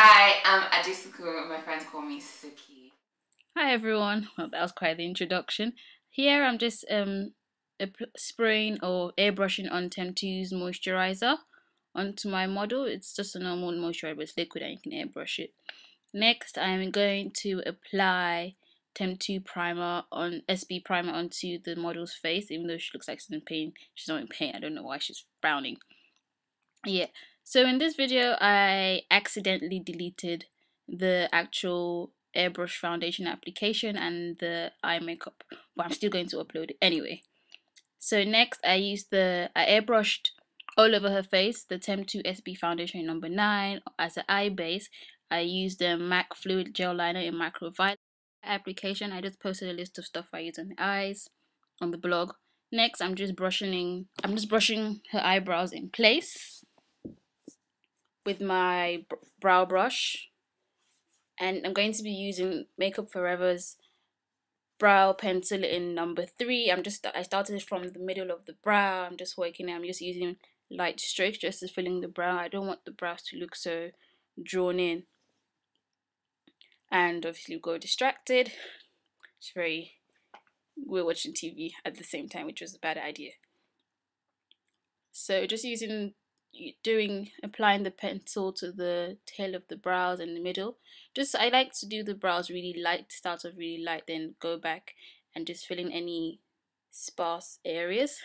Hi, I'm Ajisuku. My friends call me Suki. Hi everyone. Well, that was quite the introduction. Here I'm just spraying or airbrushing on Tem2's moisturizer onto my model. It's just a normal moisturizer, but it's liquid and you can airbrush it. Next, I'm going to apply Tem2 primer on SB primer onto the model's face, even though she looks like she's in pain. She's not in pain. I don't know why she's frowning. Yeah. So in this video, I accidentally deleted the actual airbrush foundation application and the eye makeup, but I'm still going to upload it anyway. So next, I airbrushed all over her face the Tem2 SB foundation number 9 as an eye base. I used the MAC fluid gel liner in micro violet application. I just posted a list of stuff I use on the eyes on the blog. Next, I'm just brushing her eyebrows in place with my brow brush, and I'm going to be using Makeup Forever's brow pencil in number 3. I started from the middle of the brow. I'm just working it. I'm just using light strokes just to fill in the brow. I don't want the brows to look so drawn in and obviously go distracted. We're watching TV at the same time, which was a bad idea. So just applying the pencil to the tail of the brows in the middle. I like to do the brows really light, start off really light, then go back and just fill in any sparse areas.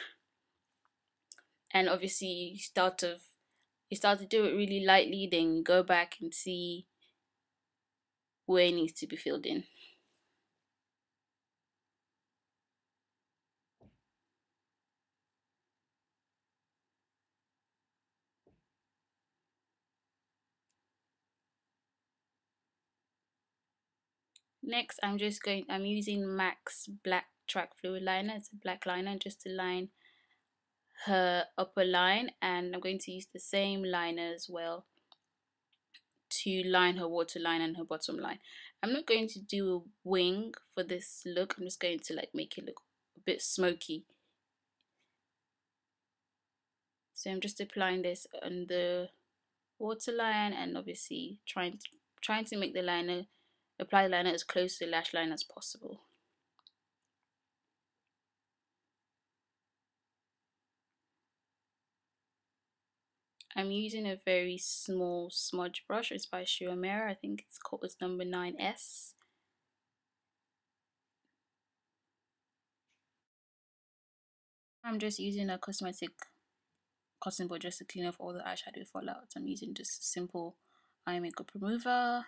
And obviously you start to do it really lightly, then go back and see where it needs to be filled in. Next, I'm using MAC's black track fluid liner. It's a black liner just to line her upper line, and I'm going to use the same liner as well to line her waterline and her bottom line. I'm not going to do a wing for this look. I'm just going to make it look a bit smoky. So I'm just applying this on the waterline and obviously trying to make apply the liner as close to the lash line as possible. I'm using a very small smudge brush. It's by Shiomera. I think it's number 9S. I'm just using a cosmetic cotton bud just to clean off all the eyeshadow fallout. I'm using just a simple eye makeup remover.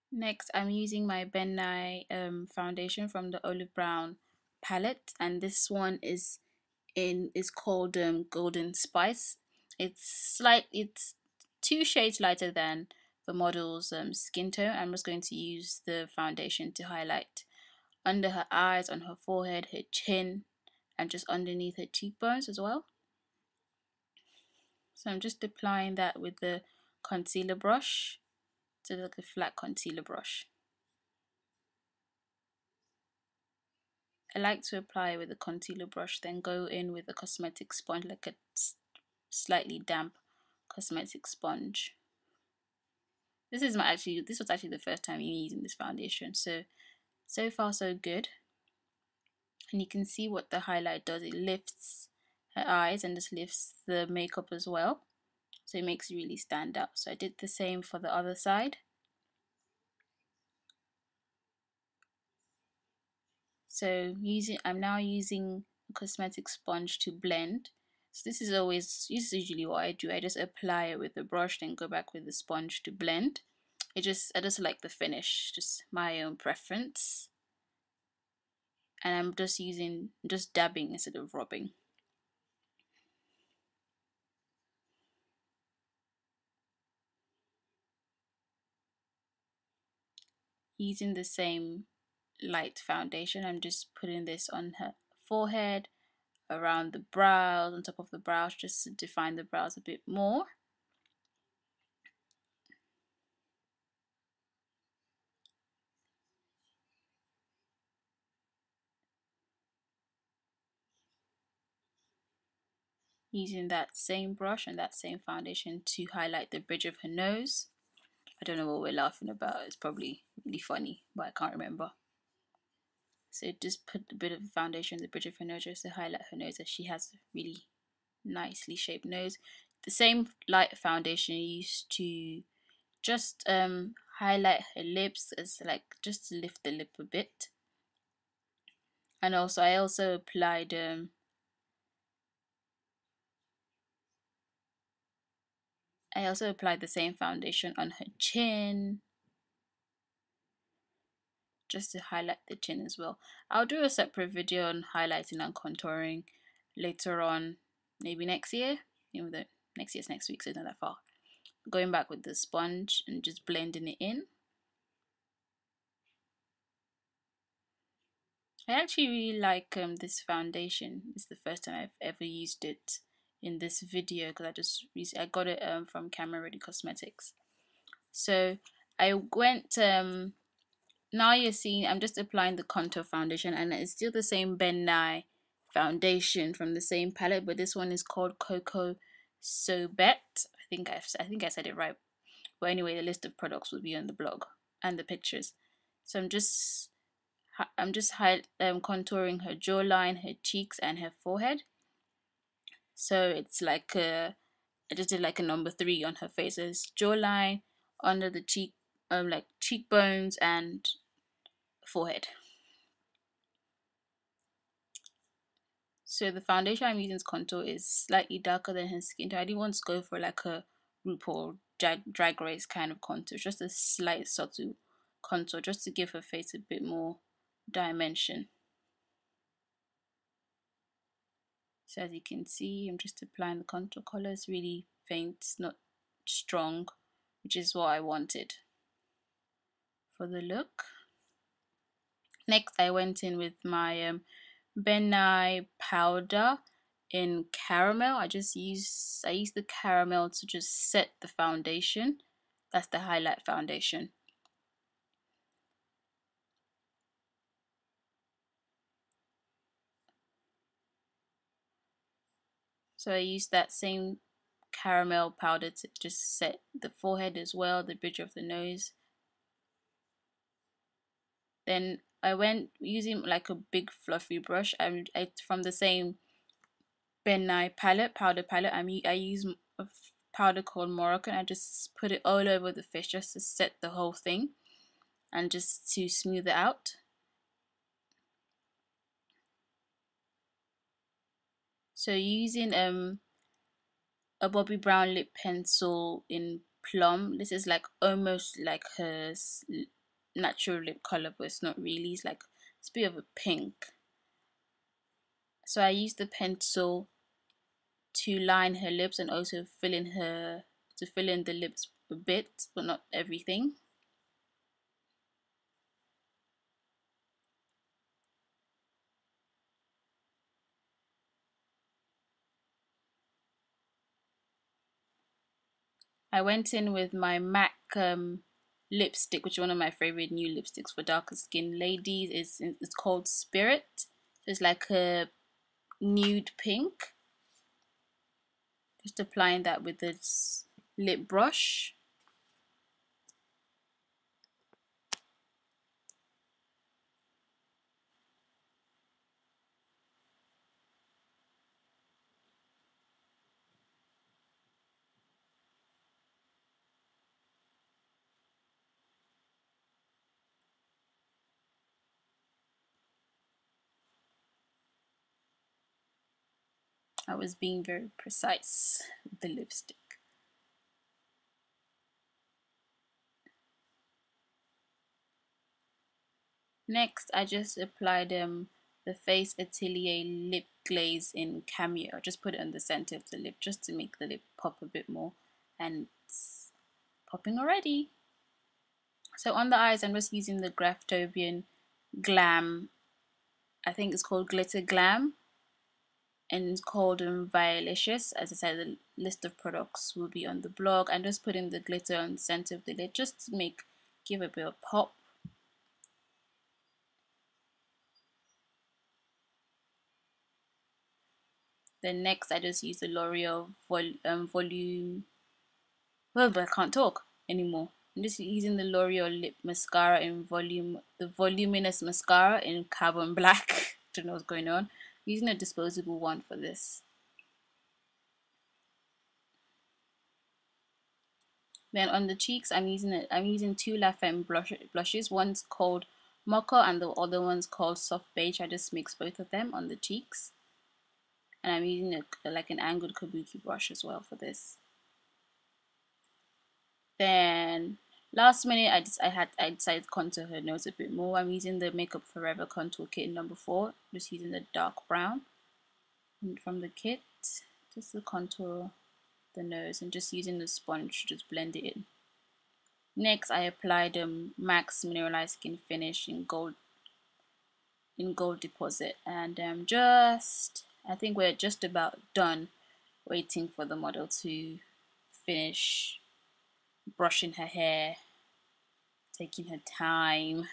Next, I'm using my Ben Nye foundation from the Olive Brown palette, and this one is called Golden Spice. It's 2 shades lighter than the model's skin tone. I'm just going to use the foundation to highlight under her eyes, on her forehead, her chin, and just underneath her cheekbones as well. So I'm just applying that with the concealer brush, so like a flat concealer brush. I like to apply with a concealer brush, then go in with a cosmetic sponge, like a slightly damp cosmetic sponge. This was actually the first time using this foundation, so far so good. And you can see what the highlight does. It lifts her eyes and just lifts the makeup as well, so it makes it really stand out. So I did the same for the other side. So I'm now using a cosmetic sponge to blend. So this is usually what I do. I just apply it with the brush, then go back with the sponge to blend. I just like the finish, just my own preference. And I'm just dabbing instead of rubbing. Using the same light foundation, I'm just putting this on her forehead, around the brows, on top of the brows, just to define the brows a bit more. using that same brush and that same foundation to highlight the bridge of her nose. I don't know what we're laughing about. It's probably really funny, but I can't remember. So just put a bit of foundation on the bridge of her nose just to highlight her nose, as she has a really nicely shaped nose. The same light foundation used to just highlight her lips, as like just to lift the lip a bit. And also I also applied the same foundation on her chin, just to highlight the chin as well. I'll do a separate video on highlighting and contouring later on, maybe next year, even though next year's next week, so it's not that far. Going back with the sponge and just blending it in. I actually really like this foundation. It's the first time I've ever used it in this video, because I got it from Camera Ready Cosmetics. So I went now you're seeing I'm just applying the contour foundation, and it's still the same Ben Nye foundation from the same palette, but this one is called Coco Sobet. I think I said it right. But anyway, the list of products will be on the blog and the pictures. So I'm just contouring her jawline, her cheeks, and her forehead. So it's like I just did like a number 3 on her face. So it's jawline, under the cheek, like cheekbones and forehead. So the foundation I'm using as contour is slightly darker than her skin tone. I didn't want to go for like a RuPaul drag race kind of contour, just a slight subtle contour, just to give her face a bit more dimension. So as you can see, I'm just applying the contour color. It's really faint, it's not strong, which is what I wanted for the look. Next, I went in with my Ben Nye powder in caramel. I used the caramel to just set the foundation. That's the highlight foundation. So I used that same caramel powder to just set the forehead as well, the bridge of the nose. Then I went using like a big fluffy brush. From the same Ben Nye powder palette. I use a powder called Moroccan. I just put it all over the face just to set the whole thing and just to smooth it out. So using a Bobbi Brown lip pencil in plum. This is like almost like her natural lip color, but it's not really. It's a bit of a pink. So I use the pencil to line her lips and also fill in the lips a bit, but not everything. I went in with my MAC lipstick, which is one of my favorite new lipsticks for darker skin ladies. It's called Spirit. So it's like a nude pink. Just applying that with this lip brush. I was being very precise with the lipstick. Next, I just applied the Face Atelier lip glaze in Cameo. I just put it on the center of the lip just to make the lip pop a bit more, and it's popping already. So on the eyes, I'm just using the Graftobian Glam. I think it's called Glitter Glam, and it's called Violicious. As I said, the list of products will be on the blog. I'm just putting the glitter on the center of the lid just to give a bit of pop. Then next I just use the L'Oreal volume. Well, but I can't talk anymore. I'm just using the L'Oreal lip mascara in the voluminous mascara in carbon black. Don't know what's going on. I'm using a disposable one for this. Then on the cheeks, I'm using two La Femme blushes. One's called Mocha and the other one's called Soft Beige. I just mix both of them on the cheeks, and I'm using like an angled kabuki brush as well for this. Then last minute, I decided to contour her nose a bit more. I'm using the Makeup Forever contour kit number 4. Just using the dark brown from the kit, just to contour the nose, and just using the sponge to just blend it in. Next, I applied Max Mineralized Skin Finish in gold deposit, and I think we're just about done, waiting for the model to finish brushing her hair, taking her time.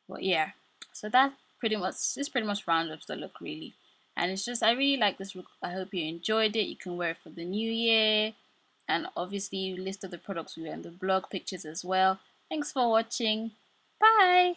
But yeah, so that pretty much rounds up the look really, and it's just I really like this look. I hope you enjoyed it. You can wear it for the new year, and obviously list of the products we wear in the blog, pictures as well. Thanks for watching. Bye.